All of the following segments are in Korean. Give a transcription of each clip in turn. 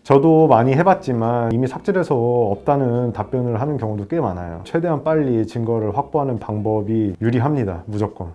저도 많이 해봤지만 이미 삭제돼서 없다는 답변을 하는 경우도 꽤 많아요. 최대한 빨리 증거를 확보하는 방법이 유리합니다. 무조건.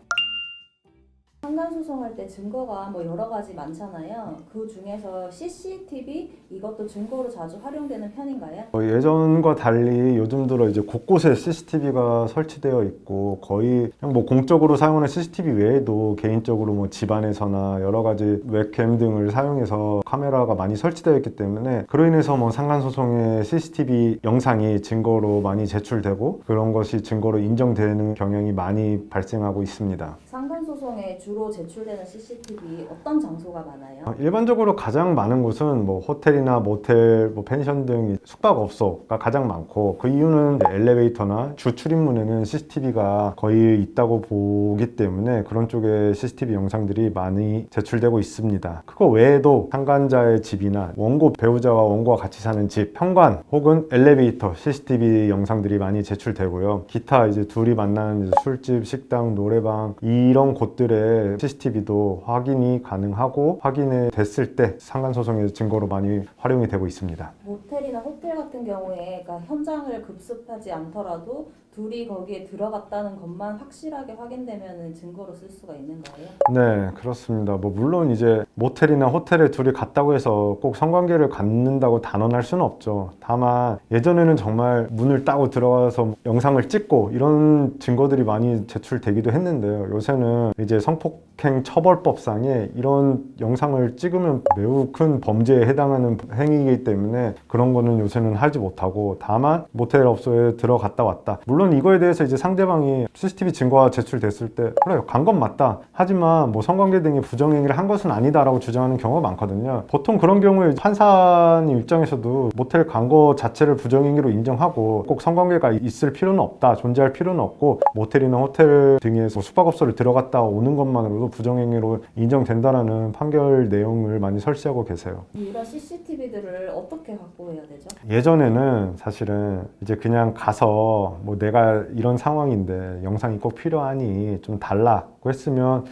상간소송할 때 증거가 뭐 여러 가지 많잖아요. 그 중에서 CCTV 이것도 증거로 자주 활용되는 편인가요? 예전과 달리 요즘 들어 이제 곳곳에 CCTV가 설치되어 있고 거의 그냥 뭐 공적으로 사용하는 CCTV 외에도 개인적으로 뭐 집안에서나 여러 가지 웹캠 등을 사용해서 카메라가 많이 설치되어 있기 때문에 그로 인해서 뭐 상간소송에 CCTV 영상이 증거로 많이 제출되고 그런 것이 증거로 인정되는 경향이 많이 발생하고 있습니다. 상간소송에 주로 제출되는 CCTV 어떤 장소가 많아요? 일반적으로 가장 많은 곳은 뭐 호텔이나 모텔, 뭐 펜션 등 숙박업소가 가장 많고 그 이유는 엘리베이터나 주 출입문에는 CCTV가 거의 있다고 보기 때문에 그런 쪽에 CCTV 영상들이 많이 제출되고 있습니다. 그거 외에도 상간자의 집이나 원고 배우자와 원고가 같이 사는 집, 현관 혹은 엘리베이터 CCTV 영상들이 많이 제출되고요. 기타 이제 둘이 만나는 이제 술집, 식당, 노래방 이런 곳들의 CCTV도 확인이 가능하고 확인이 됐을 때 상간소송의 증거로 많이 활용이 되고 있습니다. 모텔이나 호텔 같은 경우에 그러니까 현장을 급습하지 않더라도 둘이 거기에 들어갔다는 것만 확실하게 확인되면 증거로 쓸 수가 있는 거예요? 네, 그렇습니다. 뭐 물론 이제 모텔이나 호텔에 둘이 갔다고 해서 꼭 성관계를 갖는다고 단언할 수는 없죠. 다만 예전에는 정말 문을 따고 들어가서 영상을 찍고 이런 증거들이 많이 제출되기도 했는데요. 요새는 이제 성폭행 처벌법상에 이런 영상을 찍으면 매우 큰 범죄에 해당하는 행위이기 때문에 그런 거는 요새는 하지 못하고 다만 모텔 업소에 들어갔다 왔다. 물론 이거에 대해서 이제 상대방이 CCTV 증거가 제출됐을 때 그래요, 간 건 맞다. 하지만 뭐 성관계 등의 부정행위를 한 것은 아니다라고 주장하는 경우가 많거든요. 보통 그런 경우에 판사님 입장에서도 모텔 간 거 자체를 부정행위로 인정하고 꼭 성관계가 있을 필요는 없다, 존재할 필요는 없고 모텔이나 호텔 등의 숙박업소를 들어갔다 오는 것만으로도 부정행위로 인정된다라는 판결 내용을 많이 설치하고 계세요. 이런 CCTV들을 어떻게 확보해야 되죠? 예전에는 사실은 이제 그냥 가서 뭐 내가 이런 상황인데 영상이 꼭 필요하니 좀 달라고 했으면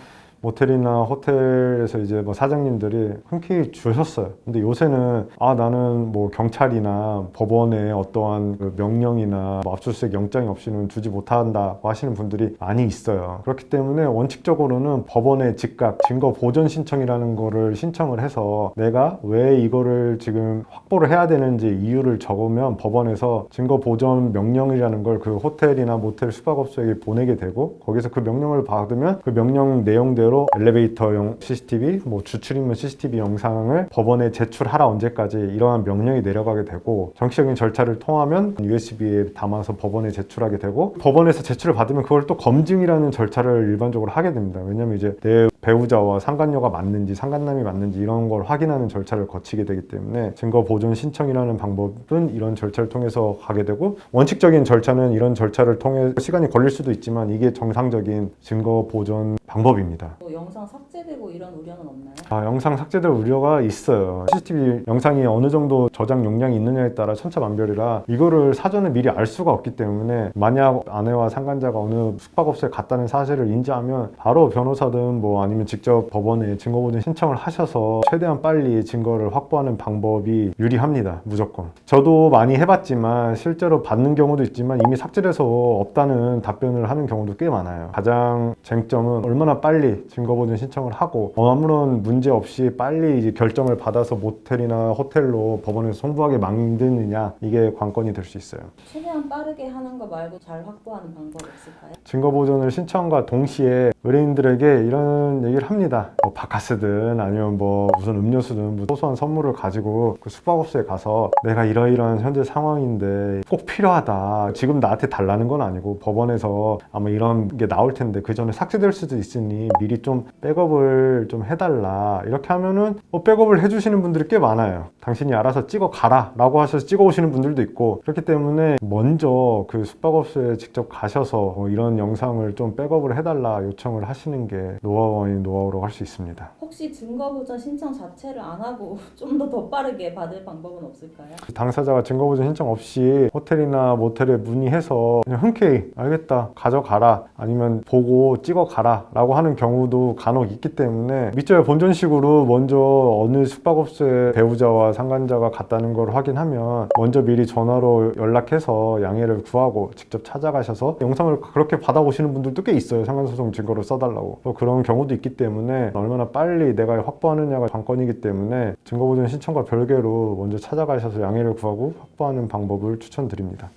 모텔이나 호텔에서 이제 뭐 사장님들이 흔쾌히 주셨어요. 근데 요새는 나는 뭐 경찰이나 법원의 어떠한 그 명령이나 뭐 압수수색 영장이 없이는 주지 못한다고 하시는 분들이 많이 있어요. 그렇기 때문에 원칙적으로는 법원에 즉각 증거 보전 신청이라는 거를 신청을 해서 내가 왜 이거를 지금 확보를 해야 되는지 이유를 적으면 법원에서 증거 보전 명령이라는 걸 그 호텔이나 모텔 숙박업소에게 보내게 되고 거기서 그 명령을 받으면 그 명령 내용대로 엘리베이터용 CCTV, 뭐 주출입문 CCTV 영상을 법원에 제출하라 언제까지 이러한 명령이 내려가게 되고 정치적인 절차를 통하면 USB에 담아서 법원에 제출하게 되고 법원에서 제출을 받으면 그걸 또 검증이라는 절차를 일반적으로 하게 됩니다. 왜냐하면 이제 내 배우자와 상간녀가 맞는지 상간남이 맞는지 이런 걸 확인하는 절차를 거치게 되기 때문에 증거 보존 신청이라는 방법은 이런 절차를 통해서 가게 되고 원칙적인 절차는 이런 절차를 통해 시간이 걸릴 수도 있지만 이게 정상적인 증거 보존 방법입니다. 뭐 영상 삭제되고 이런 우려는 없나요? 영상 삭제될 우려가 있어요. CCTV 영상이 어느 정도 저장 용량이 있느냐에 따라 천차만별이라 이거를 사전에 미리 알 수가 없기 때문에 만약 아내와 상간자가 어느 숙박업소에 갔다는 사실을 인지하면 바로 변호사든 뭐 아니면 직접 법원에 증거보존 신청을 하셔서 최대한 빨리 증거를 확보하는 방법이 유리합니다. 무조건. 저도 많이 해봤지만 실제로 받는 경우도 있지만 이미 삭제돼서 없다는 답변을 하는 경우도 꽤 많아요. 가장 쟁점은 얼마나 빨리 증거보존 신청을 하고 아무런 문제 없이 빨리 이제 결정을 받아서 모텔이나 호텔로 법원에서 송부하게 만드느냐 이게 관건이 될 수 있어요. 최대한 빠르게 하는 거 말고 잘 확보하는 방법 없을까요? 증거보존을 신청과 동시에 의뢰인들에게 이런 얘기를 합니다. 뭐 바카스든 아니면 뭐 무슨 음료수든 소소한 선물을 가지고 그 숙박업소에 가서 내가 이러이러한 현재 상황인데 꼭 필요하다. 지금 나한테 달라는 건 아니고 법원에서 아마 이런 게 나올 텐데 그 전에 삭제될 수도 있으니 미리 좀 백업을 좀 해달라. 이렇게 하면은 백업을 해주시는 분들이 꽤 많아요. 당신이 알아서 찍어 가라 라고 하셔서 찍어 오시는 분들도 있고 그렇기 때문에 먼저 그 숙박업소에 직접 가셔서 이런 영상을 좀 백업을 해달라 요청을 하시는 게 노하우인 많이 노하우라고 할 수 있습니다. 혹시 증거보전 신청 자체를 안 하고 좀 더 빠르게 받을 방법은 없을까요? 당사자가 증거보전 신청 없이 호텔이나 모텔에 문의해서 그냥 흔쾌히 알겠다 가져가라 아니면 보고 찍어가라 라고 하는 경우도 간혹 있기 때문에 밑절 본전식으로 먼저 어느 숙박업소에 배우자와 상간자가 갔다는 걸 확인하면 먼저 미리 전화로 연락해서 양해를 구하고 직접 찾아가셔서 영상을 그렇게 받아오시는 분들도 꽤 있어요. 상간소송 증거로 써달라고. 또 그런 경우도 있기 때문에 얼마나 빨리 내가 확보하느냐가 관건이기 때문에 증거보전 신청과 별개로 먼저 찾아가셔서 양해를 구하고 확보하는 방법을 추천드립니다.